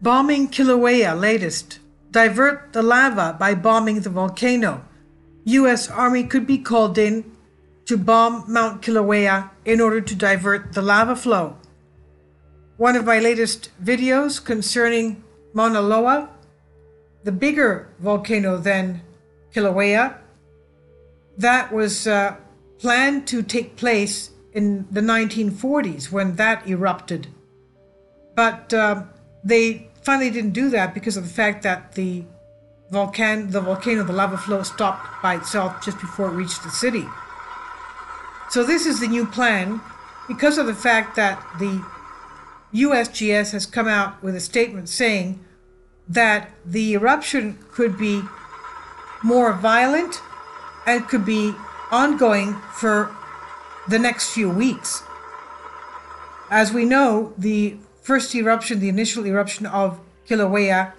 Bombing Kilauea latest. Divert the lava by bombing the volcano. U.S. Army could be called in to bomb Mount Kilauea in order to divert the lava flow. One of my latest videos concerning Mauna Loa, the bigger volcano than Kilauea, that was planned to take place in the 1940s when that erupted. But they finally didn't do that because of the fact that the lava flow stopped by itself just before it reached the city. So this is the new plan because of the fact that the USGS has come out with a statement saying that the eruption could be more violent and could be ongoing for the next few weeks. As we know, the first eruption, the initial eruption of Kilauea,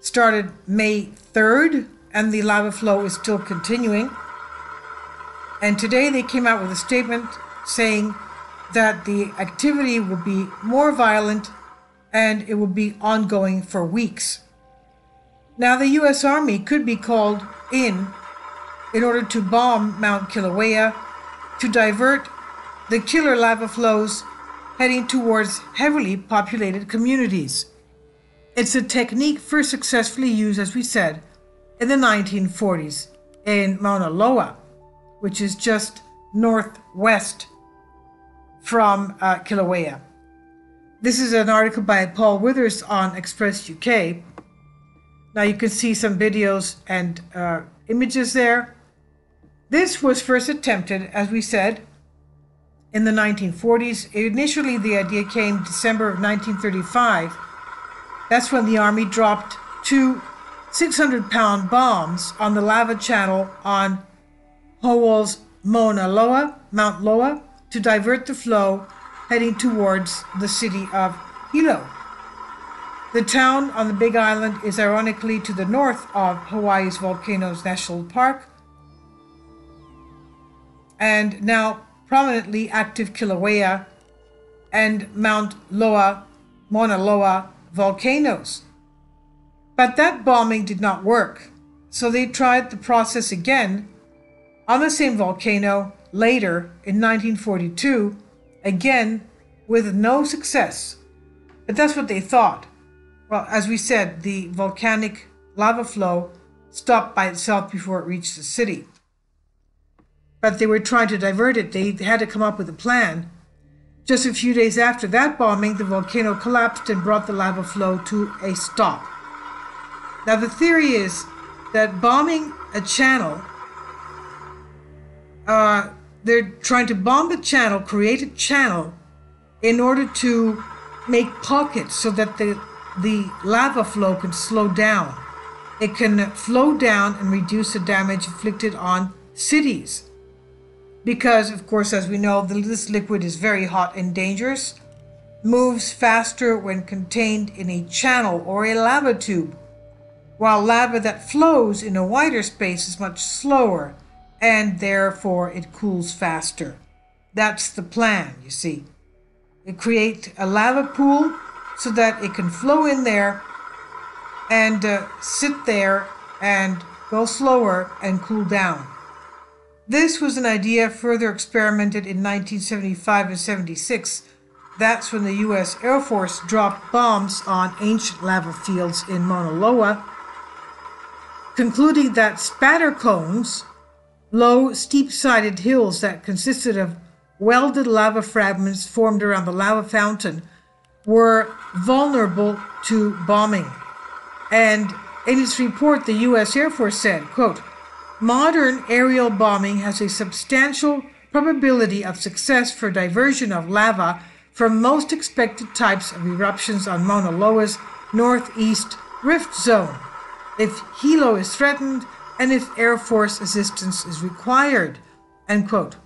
started May 3rd, and the lava flow is still continuing. And today they came out with a statement saying that the activity will be more violent and it will be ongoing for weeks. Now, the U.S. Army could be called in order to bomb Mount Kilauea to divert the killer lava flows heading towards heavily populated communities. It's a technique first successfully used, as we said, in the 1940s in Mauna Loa, which is just northwest from Kilauea. This is an article by Paul Withers on Express UK. Now you can see some videos and images there. This was first attempted, as we said, in the 1940s. Initially, the idea came December of 1935. That's when the Army dropped two 600-pound bombs on the lava channel on Howell's Mauna Loa, Mount Loa, to divert the flow heading towards the city of Hilo. The town on the Big Island is ironically to the north of Hawaii's Volcanoes National Park, and now prominently active Kilauea and Mauna Loa volcanoes. But that bombing did not work, so they tried the process again on the same volcano later in 1942, again with no success. But that's what they thought. Well, as we said, the volcanic lava flow stopped by itself before it reached the city. But they were trying to divert it. They had to come up with a plan. Just a few days after that bombing, the volcano collapsed and brought the lava flow to a stop. Now, the theory is that bombing a channel, they're trying to bomb the channel, create a channel, in order to make pockets so that the lava flow can slow down. It can flow down and reduce the damage inflicted on cities. Because, of course, as we know, this liquid is very hot and dangerous, moves faster when contained in a channel or a lava tube, while lava that flows in a wider space is much slower, and therefore it cools faster. That's the plan, you see. They create a lava pool so that it can flow in there and sit there and go slower and cool down. This was an idea further experimented in 1975 and 76. That's when the U.S. Air Force dropped bombs on ancient lava fields in Mauna Loa, concluding that spatter cones, low, steep-sided hills that consisted of welded lava fragments formed around the lava fountain, were vulnerable to bombing. And in its report, the U.S. Air Force said, quote, "Modern aerial bombing has a substantial probability of success for diversion of lava from most expected types of eruptions on Mauna Loa's northeast rift zone, if Hilo is threatened and if Air Force assistance is required." End quote.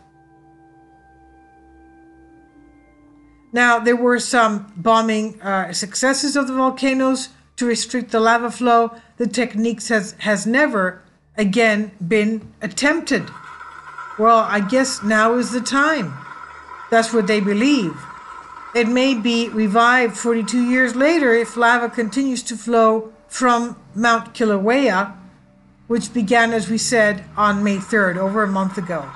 Now, there were some bombing successes of the volcanoes to restrict the lava flow. The techniques has never again been attempted. Well, I guess now is the time. That's what they believe. It may be revived 42 years later if lava continues to flow from Mount Kilauea, which began, as we said, on May 3rd, over a month ago.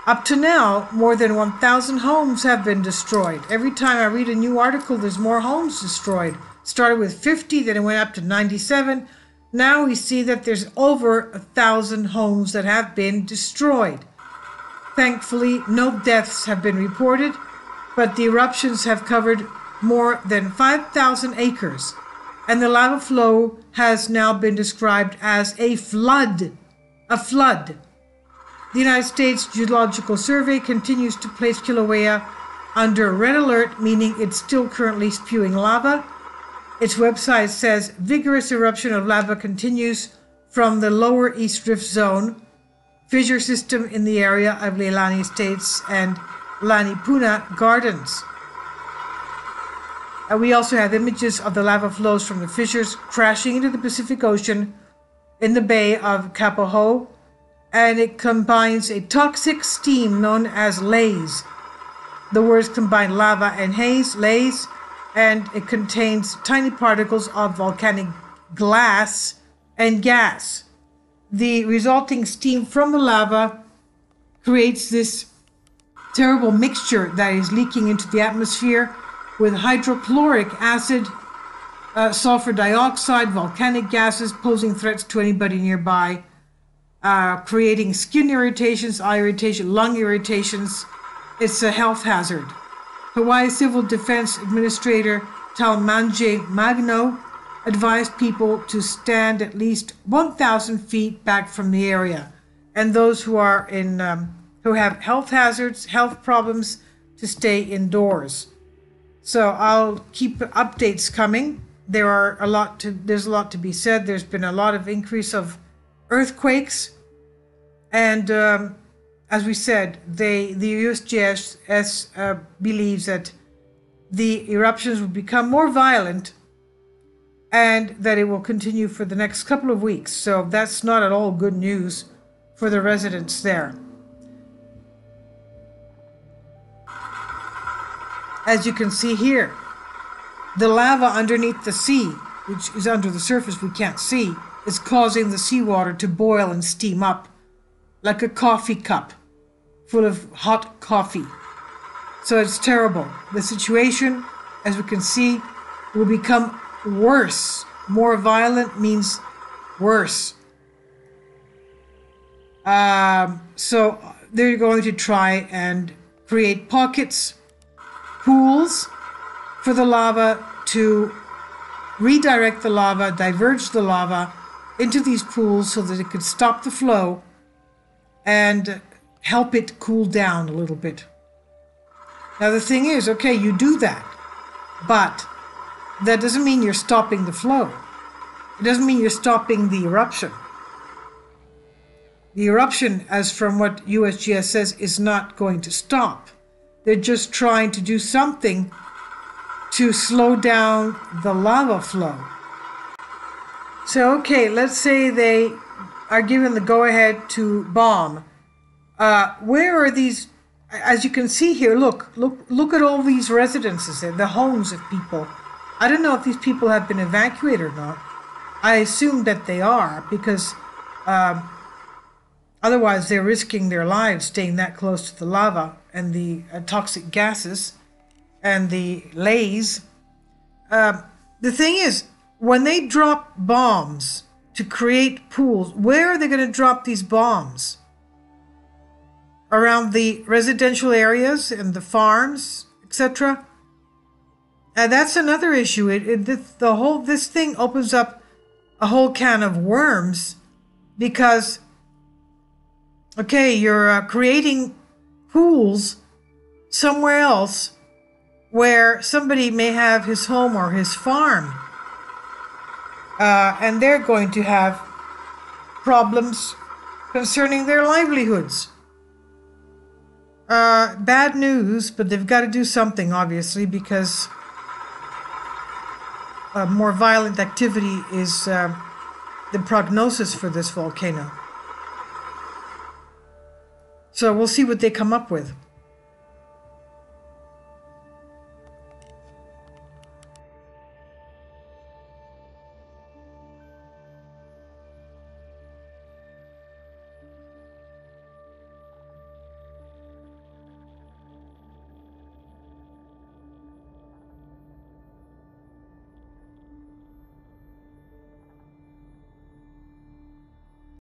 Up to now, more than 1,000 homes have been destroyed. Every time I read a new article, there's more homes destroyed. Started with 50, then it went up to 97. Now we see that there's over 1,000 homes that have been destroyed. Thankfully, no deaths have been reported, but the eruptions have covered more than 5,000 acres, and the lava flow has now been described as a flood. A flood. The United States Geological Survey continues to place Kilauea under red alert, meaning it's still currently spewing lava. Its website says vigorous eruption of lava continues from the lower East Rift Zone, fissure system in the area of Leilani Estates and Lanipuna Gardens. We also have images of the lava flows from the fissures crashing into the Pacific Ocean in the Bay of Kapoho, and it combines a toxic steam known as laze. The words combine lava and haze, laze, and it contains tiny particles of volcanic glass and gas. The resulting steam from the lava creates this terrible mixture that is leaking into the atmosphere with hydrochloric acid, sulfur dioxide, volcanic gases posing threats to anybody nearby, creating skin irritations, eye irritation, lung irritations. It's a health hazard. Hawaii Civil Defense Administrator Talmanje Magno advised people to stand at least 1,000 feet back from the area, and those who are in who have health hazards, health problems, to stay indoors. So I'll keep updates coming. There's a lot to be said. There's been a lot of increase of earthquakes, and as we said, the USGS believes that the eruptions will become more violent and that it will continue for the next couple of weeks. So that's not at all good news for the residents there. As you can see here, the lava underneath the sea, which is under the surface we can't see, is causing the seawater to boil and steam up like a coffee cup full of hot coffee. So it's terrible. The situation, as we can see, will become worse. More violent means worse. So they're going to try and create pockets, pools for the lava to redirect the lava, diverge the lava into these pools so that it could stop the flow and help it cool down a little bit. Now the thing is, okay, you do that, but that doesn't mean you're stopping the flow. It doesn't mean you're stopping the eruption. The eruption, as from what USGS says, is not going to stop. They're just trying to do something to slow down the lava flow. So, okay, let's say they are given the go-ahead to bomb. Where are these? As you can see here, look at all these residences there, the homes of people. I don't know if these people have been evacuated or not. I assume that they are, because otherwise they're risking their lives staying that close to the lava and the toxic gases and the lays. The thing is, when they drop bombs to create pools, where are they going to drop these bombs? Around the residential areas and the farms, etc. That's another issue. This thing opens up a whole can of worms, because, okay, you're creating pools somewhere else where somebody may have his home or his farm, and they're going to have problems concerning their livelihoods. Bad news, but they've got to do something, obviously, because more violent activity is the prognosis for this volcano. So we'll see what they come up with.